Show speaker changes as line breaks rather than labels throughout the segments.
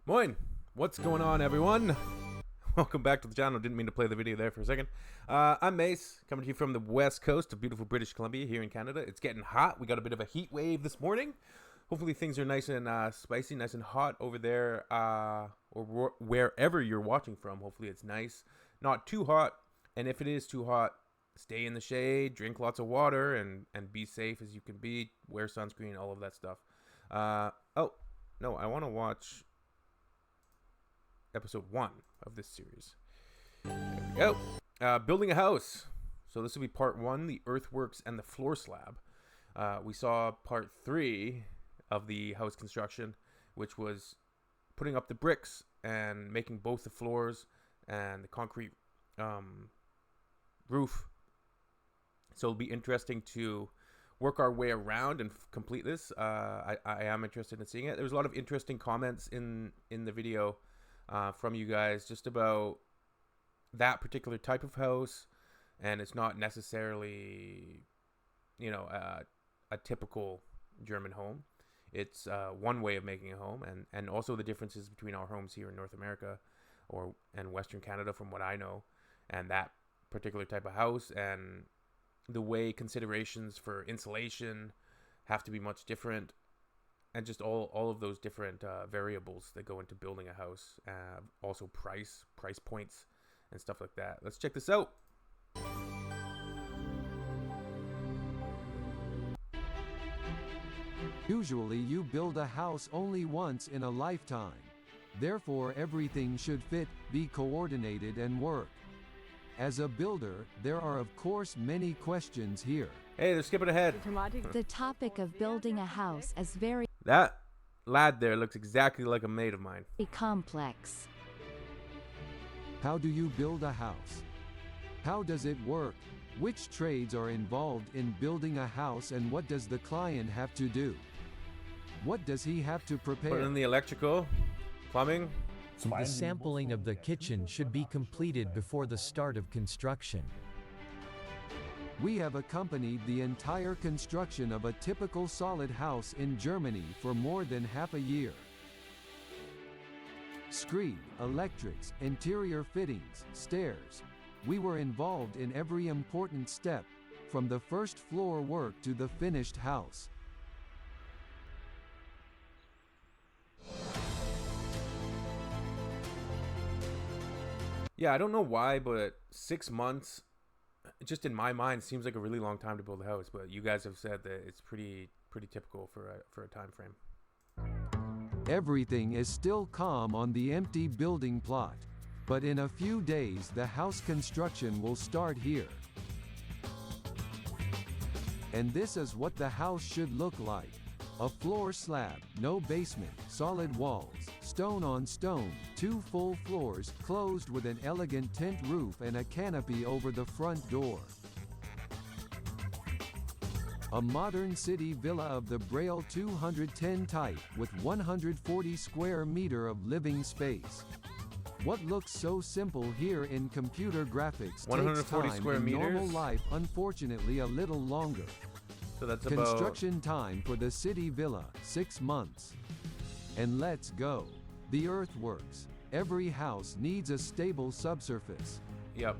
Moin! What's going on, everyone? Welcome back to the channel. Didn't mean to play the video there for a second. I'm Mace, coming to you from the west coast of beautiful British Columbia here in Canada. It's getting hot. We got a bit of a heat wave this morning. Hopefully things are nice and spicy, nice and hot over there, or wherever you're watching from. Hopefully it's nice, not too hot. And if it is too hot, stay in the shade, drink lots of water, and be safe as you can be. Wear sunscreen, all of that stuff. Oh, no, I want to watch episode 1 of this series. There we go. Building a house. So this will be part 1, the earthworks and the floor slab. We saw part 3 of the house construction, which was putting up the bricks and making both the floors and the concrete roof. So it'll be interesting to work our way around and complete this. I am interested in seeing it. There was a lot of interesting comments in the video from you guys just about that particular type of house, and it's not necessarily, you know, a typical German home. It's one way of making a home, and also the differences between our homes here in North America and Western Canada, from what I know, and that particular type of house, and the way considerations for insulation have to be much different. And just all of those different variables that go into building a house. Also price points and stuff like that. Let's check this out.
Usually you build a house only once in a lifetime. Therefore everything should fit, be coordinated and work. As a builder, there are of course many questions here.
Hey, they're skipping ahead.
The topic of building a house is very
That lad there looks exactly like a mate of mine.
complex.
How do you build a house? How does it work? Which trades are involved in building a house, and what does the client have to do? What does he have to prepare?
Put in the electrical, plumbing.
The sampling of the kitchen should be completed before the start of construction.
We have accompanied the entire construction of a typical solid house in Germany for more than half a year. Screed, electrics, interior fittings, stairs. We were involved in every important step, from the first floor work to the finished house.
Yeah, I don't know why, but 6 months, just in my mind, seems like a really long time to build a house. But you guys have said that it's pretty typical for a time frame.
Everything is still calm on the empty building plot, but in a few days the house construction will start here. And this is what the house should look like. A floor slab, no basement, solid walls, stone on stone, 2 full floors, closed with an elegant tint roof and a canopy over the front door. A modern city villa of the Braille 210 type, with 140 square meter of living space. What looks so simple here in computer graphics
140
takes time
square
in
meters?
normal life, unfortunately a little longer.
So that's about
Construction time for the city villa, 6 months. And let's go. The earthworks. Every house needs a stable subsurface.
Yep.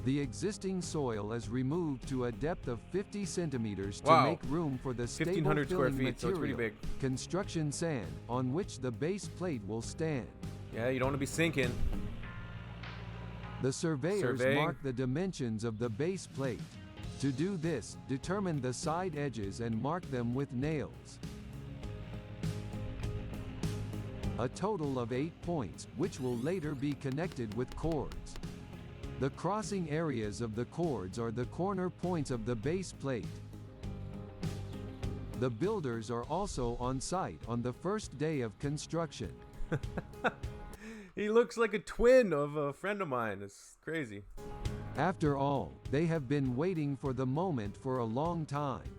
The existing soil is removed to a depth of 50 centimeters to
Wow.
make room for the stable
1,500 square
filling
feet, so it's pretty
material.
big.
Construction sand, on which the base plate will stand.
Yeah, you don't want to be sinking.
The surveyors
Surveying.
mark the dimensions of the base plate. To do this, determine the side edges and mark them with nails. A total of 8 points, which will later be connected with cords. The crossing areas of the cords are the corner points of the base plate. The builders are also on site on the first day of construction.
He looks like a twin of a friend of mine. It's crazy.
After all, they have been waiting for the moment for a long time.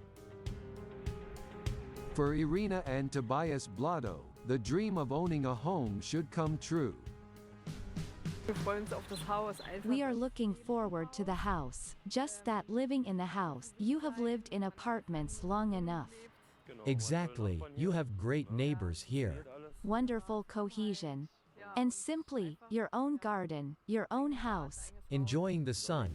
For Irina and Tobias Blado, the dream of owning a home should come true.
We are looking forward to the house. Just that, living in the house. You have lived in apartments long enough.
Exactly, you have great neighbors here.
wonderful cohesion. And simply, your own garden, your own house.
Enjoying the sun.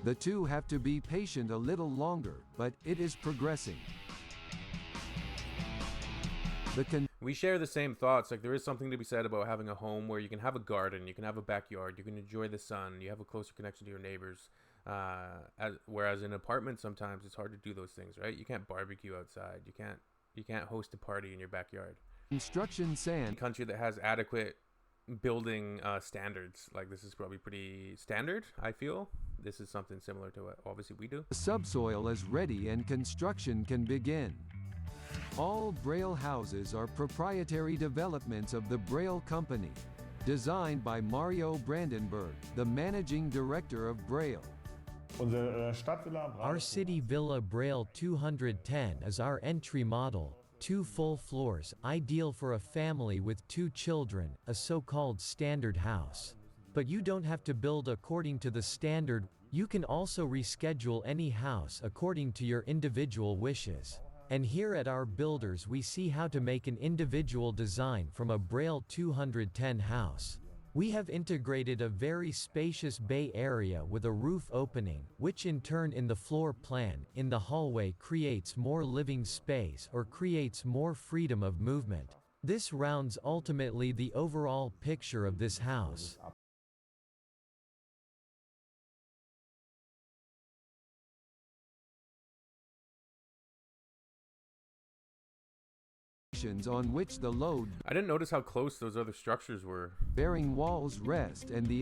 The two have to be patient a little longer, but it is progressing.
We share the same thoughts. Like, there is something to be said about having a home where you can have a garden, you can have a backyard, you can enjoy the sun, you have a closer connection to your neighbors. Whereas in an apartment, sometimes it's hard to do those things, right? You can't barbecue outside. You can't host a party in your backyard.
Construction sand.
A country that has adequate building standards, like this is probably pretty standard. I feel this is something similar to what obviously we do.
The subsoil is ready and construction can begin. All Braille houses are proprietary developments of the Braille Company, designed by Mario Brandenburg, the managing director of Braille.
Our city Villa Braille 210 is our entry model, 2 full floors, ideal for a family with 2 children, a so-called standard house. But you don't have to build according to the standard, you can also reschedule any house according to your individual wishes. And here at our builders we see how to make an individual design from a Braille 210 house. We have integrated a very spacious bay area with a roof opening, which in turn in the floor plan, in the hallway creates more living space or creates more freedom of movement. This rounds ultimately the overall picture of this house.
On which the load
I didn't notice how close those other structures were.
bearing walls rest and the